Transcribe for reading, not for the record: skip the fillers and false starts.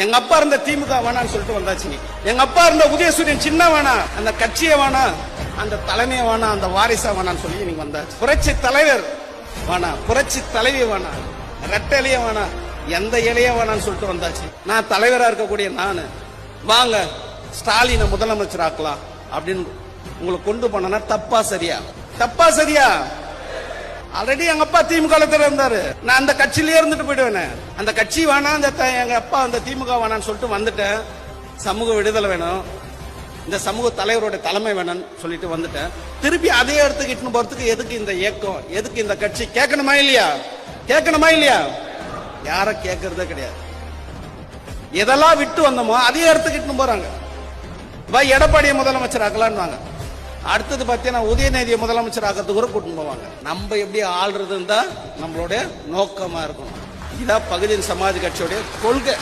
எங்க அப்பா இருந்த திமுக வேணான்னு சொல்லிட்டு வந்தாச்சு. எங்க அப்பா இருந்த உதயசூரியன் சின்ன வேணா, அந்த கட்சியை வேணா, அந்த தலைமையை வேணா, அந்த வாரிசா வேணான்னு சொல்லி நீங்க வந்தாச்சு. புரட்சி தலைவர் வேணா, புரட்சி தலைவி வேணா, ரெட்டை இலைய வேணா, எந்த இலைய வேணான்னு சொல்லிட்டு வந்தாச்சு. நான் தலைவரா இருக்கக்கூடிய நானு வாங்க ஸ்டாலினை முதலமைச்சர் ஆக்கலாம் அப்படின்னு உங்களை கொண்டு போனா தப்பா சரியா? தப்பா சரியா? ஆல்ரெடி எங்க அப்பா திமுக இருந்தாரு. நான் அந்த கட்சியிலே இருந்துட்டு போயிடுவேன். அந்த கட்சி வேணாம், எங்க அப்பா அந்த திமுக வேணான்னு சொல்லிட்டு வந்துட்டேன். சமூக விடுதலை வேணும், இந்த சமூக தலைவரோட தலைமை வேணும்னு சொல்லிட்டு வந்துட்டேன். திருப்பி அதே இடத்துக்கு இட்டுன்னு போறதுக்கு எதுக்கு இந்த இயக்கம், எதுக்கு இந்த கட்சி? கேட்கணுமா இல்லையா? கேட்கணுமா இல்லையா? யார கேட்கறதே கிடையாது. எதெல்லாம் விட்டு வந்தோமோ அதே இடத்துக்கு இட்டுன்னு போறாங்க. எடப்பாடியை முதலமைச்சர் ஆக்கலான்னு வாங்க. அடுத்தது பார்த்தீங்கன்னா உதயநிதியை முதலமைச்சர் ஆக்கிறதுக்கு கூட கூட்டிட்டு போவாங்க. நம்ம எப்படி ஆள்றதுன்னு தான் நம்மளுடைய நோக்கமா இருக்கணும். இதான் பகுஜன் சமாஜ் கட்சியோடைய கொள்கை.